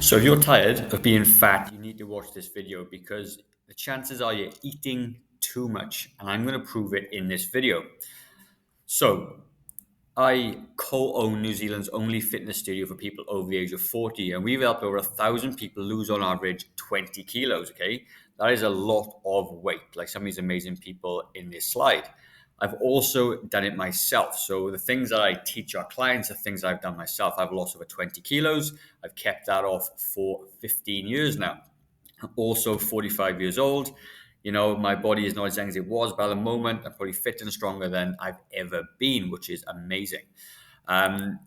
So if you're tired of being fat, you need to watch this video because the chances are you're eating too much, and I'm going to prove it in this video. So I co-own New Zealand's only fitness studio for people over the age of 40, and we've helped over 1,000 people lose on average 20 kilos. Okay, that is a lot of weight, like some of these amazing people in this slide. I've also done it myself. So the things that I teach our clients are things I've done myself. I've lost over 20 kilos. I've kept that off for 15 years now. I'm also 45 years old. You know, my body is not as young as it was, but at the moment, I'm probably fitter and stronger than I've ever been, which is amazing. Um,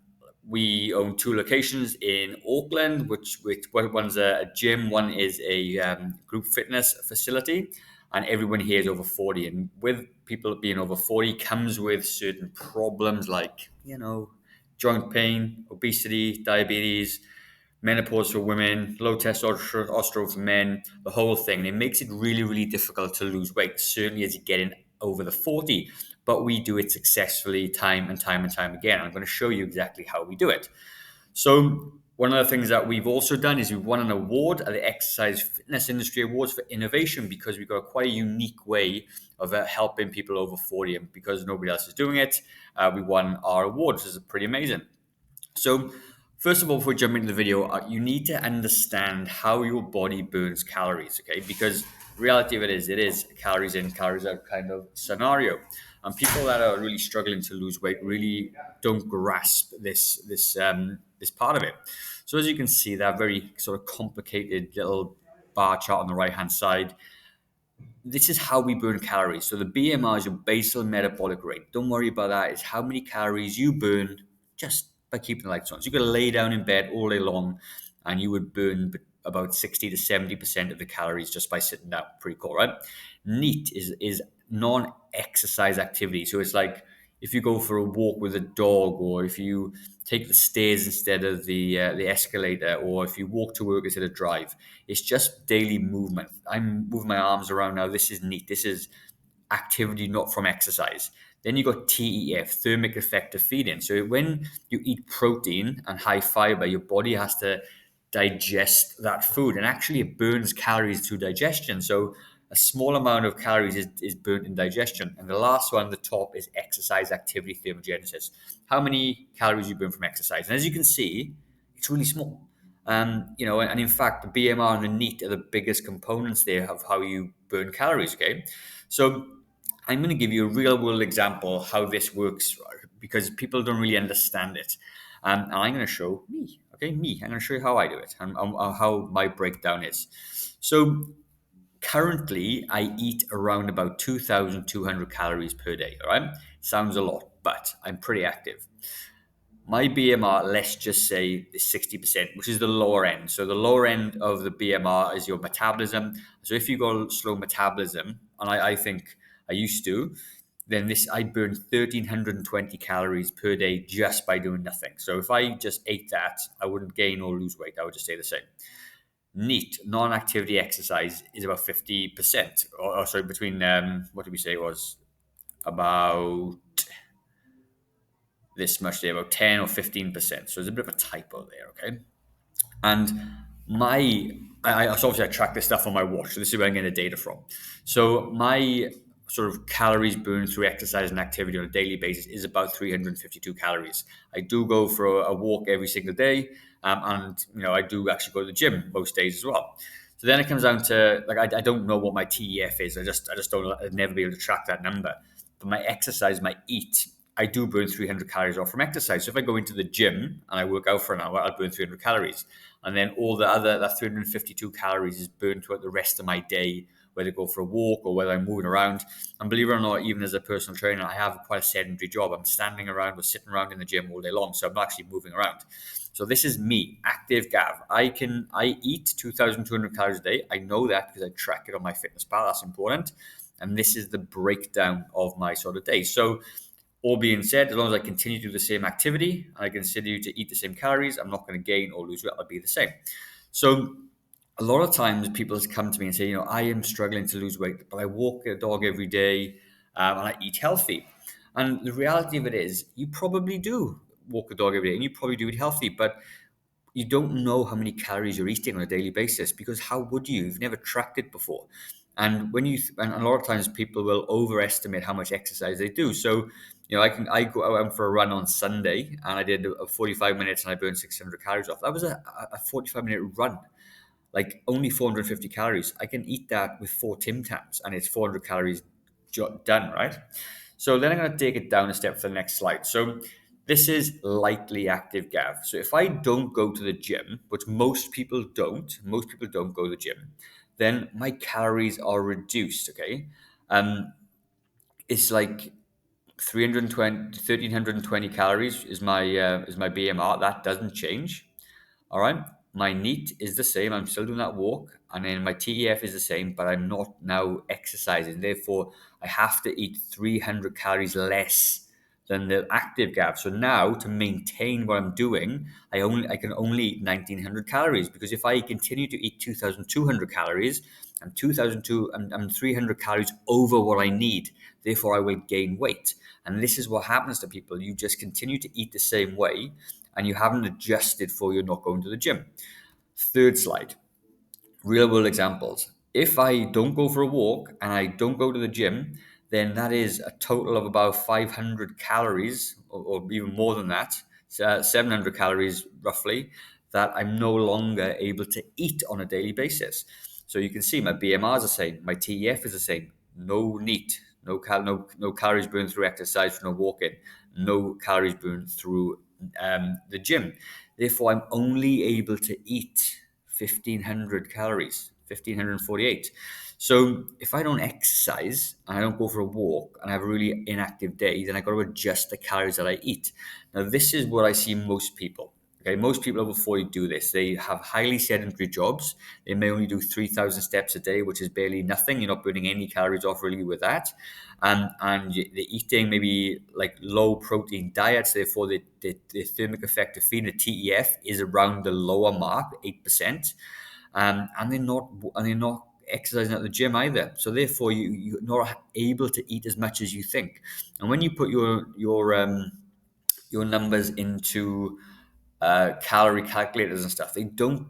we own two locations in Auckland, which one's a gym, one is a group fitness facility, and everyone here is over 40. And with people being over 40 comes with certain problems like, joint pain, obesity, diabetes, menopause for women, low testosterone for men, the whole thing. And it makes it really, really difficult to lose weight, certainly as you get in over the 40. But we do it successfully time and time and time again. I'm going to show you exactly how we do it. So one of the things that we've also done is we've won an award at the Exercise Fitness Industry Awards for innovation because we've got quite a unique way of helping people over 40. And because nobody else is doing it, we won our award, which is pretty amazing. So first of all, before we jump into the video, you need to understand how your body burns calories, okay? Because the reality of it is calories in, calories out kind of scenario. And people that are really struggling to lose weight really don't grasp this part of it. So as you can see, that very sort of complicated little bar chart on the right-hand side, this is how we burn calories. So the BMR is your basal metabolic rate. Don't worry about that. It's how many calories you burn just by keeping the lights on. So you could lay down in bed all day long and you would burn about 60 to 70% of the calories just by sitting down. Pretty cool, right? NEAT is non-exercise activity. So it's like if you go for a walk with a dog, or if you take the stairs instead of the escalator, or if you walk to work instead of drive. It's just daily movement. I'm moving my arms around now. This is NEAT. This is activity not from exercise. Then you got TEF, thermic effective feeding. So when you eat protein and high fiber, your body has to digest that food, and actually it burns calories through digestion. So a small amount of calories is burnt in digestion. And the last one, the top, is exercise activity thermogenesis. How many calories you burn from exercise? And as you can see, it's really small. And in fact, the BMR and the NEAT are the biggest components there of how you burn calories, okay? So I'm going to give you a real world example how this works because people don't really understand it. And I'm going to show me, okay, me. I'm going to show you how I do it and how my breakdown is. So currently, I eat around about 2,200 calories per day, all right? Sounds a lot, but I'm pretty active. My BMR, let's just say, is 60%, which is the lower end. So the lower end of the BMR is your metabolism. So if you go slow metabolism, and I think I used to, then I burn 1,320 calories per day just by doing nothing. So if I just ate that, I wouldn't gain or lose weight. I would just stay the same. NEAT, non-activity exercise, is about 50%. Or sorry, between, what did we say it was? About this much there, about 10 or 15%. So there's a bit of a typo there, okay? And so obviously I track this stuff on my watch. So this is where I'm getting the data from. So my sort of calories burned through exercise and activity on a daily basis is about 352 calories. I do go for a walk every single day. And I do actually go to the gym most days as well. So then it comes down to, like, I don't know what my TEF is. I just don't, I'd never be able to track that number. But my exercise, my eat, I do burn 300 calories off from exercise. So if I go into the gym and I work out for an hour, I'll burn 300 calories. And then all that 352 calories is burned throughout the rest of my day, whether I go for a walk or whether I'm moving around. And believe it or not, even as a personal trainer, I have quite a sedentary job. I'm standing around or sitting around in the gym all day long. So I'm not actually moving around. So this is me, active Gav. I eat 2,200 calories a day. I know that because I track it on my fitness pal. That's important. And this is the breakdown of my sort of day. So all being said, as long as I continue to do the same activity and I continue to eat the same calories, I'm not going to gain or lose weight. I'll be the same. So a lot of times people come to me and say, I am struggling to lose weight, but I walk a dog every day and I eat healthy. And the reality of it is you probably do walk a dog every day and you probably do eat healthy, but you don't know how many calories you're eating on a daily basis, because how would you? You've never tracked it before. And and a lot of times people will overestimate how much exercise they do. So, I go out for a run on Sunday, and I did a 45 minutes and I burned 600 calories off. That was a 45-minute run, like only 450 calories. I can eat that with 4 Tim Tams and it's 400 calories done, right? So then I'm going to take it down a step for the next slide. So this is lightly active Gav. So if I don't go to the gym, which most people don't go to the gym, then my calories are reduced, okay? It's like 320, 1320 calories is my BMR. That doesn't change. All right. My NEAT is the same. I'm still doing that walk. And then my TEF is the same, but I'm not now exercising. Therefore, I have to eat 300 calories less than the active gap. So now to maintain what I'm doing, I can only eat 1900 calories, because if I continue to eat 2200 calories, I'm 300 calories over what I need. Therefore, I will gain weight. And this is what happens to people. You just continue to eat the same way and you haven't adjusted for you're not going to the gym. Third slide, real world examples. If I don't go for a walk and I don't go to the gym, then that is a total of about 500 calories, or even more than that, 700 calories roughly, that I'm no longer able to eat on a daily basis. So you can see my BMR is the same, my TEF is the same, no NEAT, no calories burned through exercise from no walking, no calories burned through the gym. Therefore, I'm only able to eat 1500 calories, 1548. So if I don't exercise and I don't go for a walk and I have a really inactive day, then I got to adjust the calories that I eat. Now, this is what I see most people. Okay, most people over 40 do this. They have highly sedentary jobs. They may only do 3,000 steps a day, which is barely nothing. You're not burning any calories off really with that. And they're eating maybe like low protein diets. Therefore, the thermic effect of feeding, the TEF, is around the lower mark, 8%. And they're not exercising at the gym either. So therefore, you're not able to eat as much as you think. And when you put your numbers into calorie calculators and stuff, they don't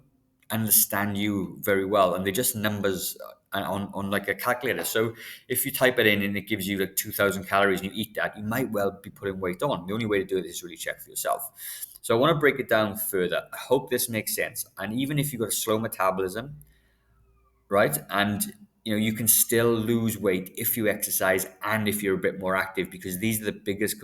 understand you very well, and they're just numbers on like a calculator. So if you type it in and it gives you like 2,000 calories and you eat that, you might well be putting weight on. The only way to do it is really check for yourself. So I want to break it down further. I hope this makes sense. And even if you've got a slow metabolism, right? And you can still lose weight if you exercise and if you're a bit more active, because these are the biggest,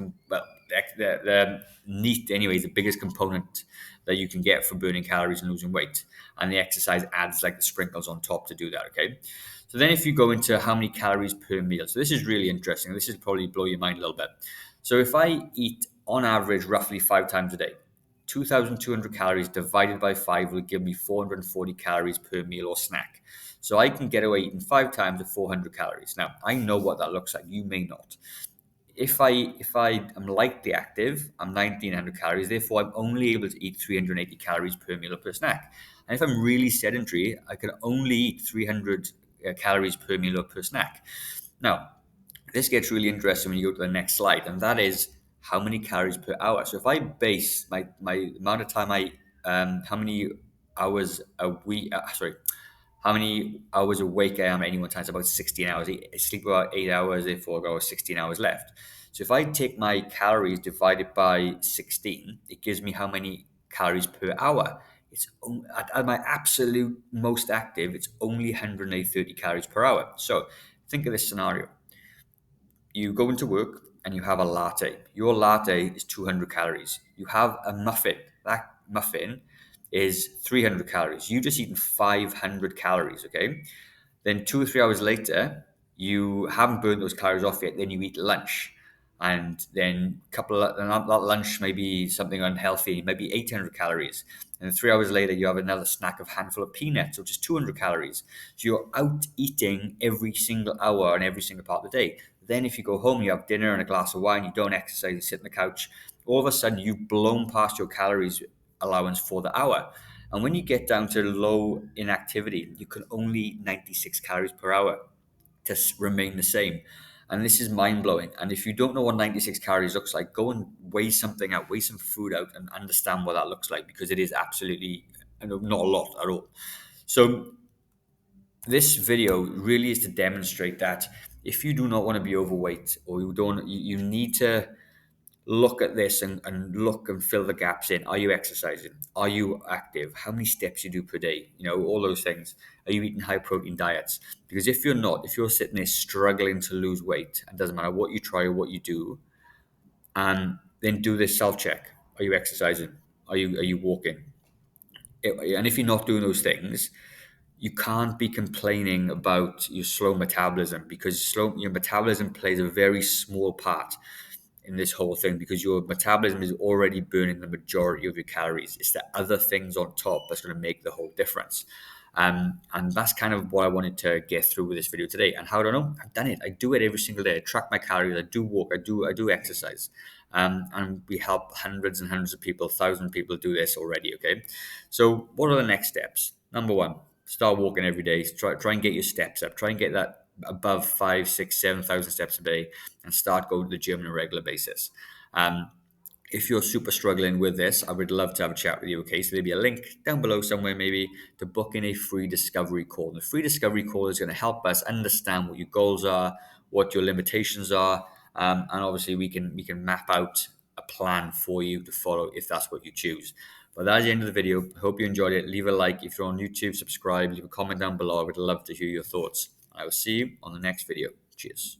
the NEAT anyway is the biggest component that you can get for burning calories and losing weight. And the exercise adds like the sprinkles on top to do that, okay? So then if you go into how many calories per meal, so this is really interesting. This is probably blow your mind a little bit. So if I eat on average roughly 5 times a day, 2,200 calories divided by 5 will give me 440 calories per meal or snack. So I can get away eating 5 times with 400 calories. Now, I know what that looks like. You may not. If I am lightly active, I'm 1,900 calories. Therefore, I'm only able to eat 380 calories per meal or per snack. And if I'm really sedentary, I can only eat 300 calories per meal or per snack. Now, this gets really interesting when you go to the next slide, and that is how many calories per hour. So if I base my amount of time how many hours a week, how many hours awake I am at any one time, it's about 16 hours. I sleep about 8 hours, therefore I've got 16 hours left. So if I take my calories divided by 16, it gives me how many calories per hour. At my absolute most active, it's only 130 calories per hour. So think of this scenario. You go into work and you have a latte. Your latte is 200 calories. You have a muffin. That muffin is 300 calories. You just eaten 500 calories, okay? Then 2 or 3 hours later, you haven't burned those calories off yet. Then you eat lunch. And then that lunch may be something unhealthy, maybe 800 calories. And 3 hours later, you have another snack of handful of peanuts, which is 200 calories. So you're out eating every single hour and every single part of the day. Then if you go home, you have dinner and a glass of wine, you don't exercise, you sit on the couch, all of a sudden you've blown past your calories allowance for the hour. And when you get down to low inactivity, you can only eat 96 calories per hour to remain the same. And this is mind blowing. And if you don't know what 96 calories looks like, go and weigh something out, weigh some food out, and understand what that looks like, because it is absolutely not a lot at all. So this video really is to demonstrate that if you do not want to be overweight, or you need to look at this and look and fill the gaps in. Are you exercising? Are you active? How many steps you do per day? All those things. Are you eating high protein diets? Because if you're not, if you're sitting there struggling to lose weight, it doesn't matter what you try or what you do, and then do this self check. Are you exercising? Are you walking? And if you're not doing those things, you can't be complaining about your slow metabolism, because your metabolism plays a very small part in this whole thing, because your metabolism is already burning the majority of your calories. It's the other things on top that's going to make the whole difference. And that's kind of what I wanted to get through with this video today. And how do I know? I've done it. I do it every single day. I track my calories. I do walk. I do exercise. And we help hundreds and hundreds of people, thousands of people do this already. Okay. So what are the next steps? Number one, start walking every day. Try and get your steps up. Try and get that above 5, 6, 7,000 steps a day, and start going to the gym on a regular basis. If you're super struggling with this, I would love to have a chat with you. Okay, so there'll be a link down below somewhere, maybe, to book in a free discovery call. And the free discovery call is going to help us understand what your goals are, what your limitations are, and obviously we can map out a plan for you to follow if that's what you choose. But that's the end of the video. I hope you enjoyed it. Leave a like if you're on YouTube. Subscribe. Leave a comment down below. I would love to hear your thoughts. I will see you on the next video. Cheers.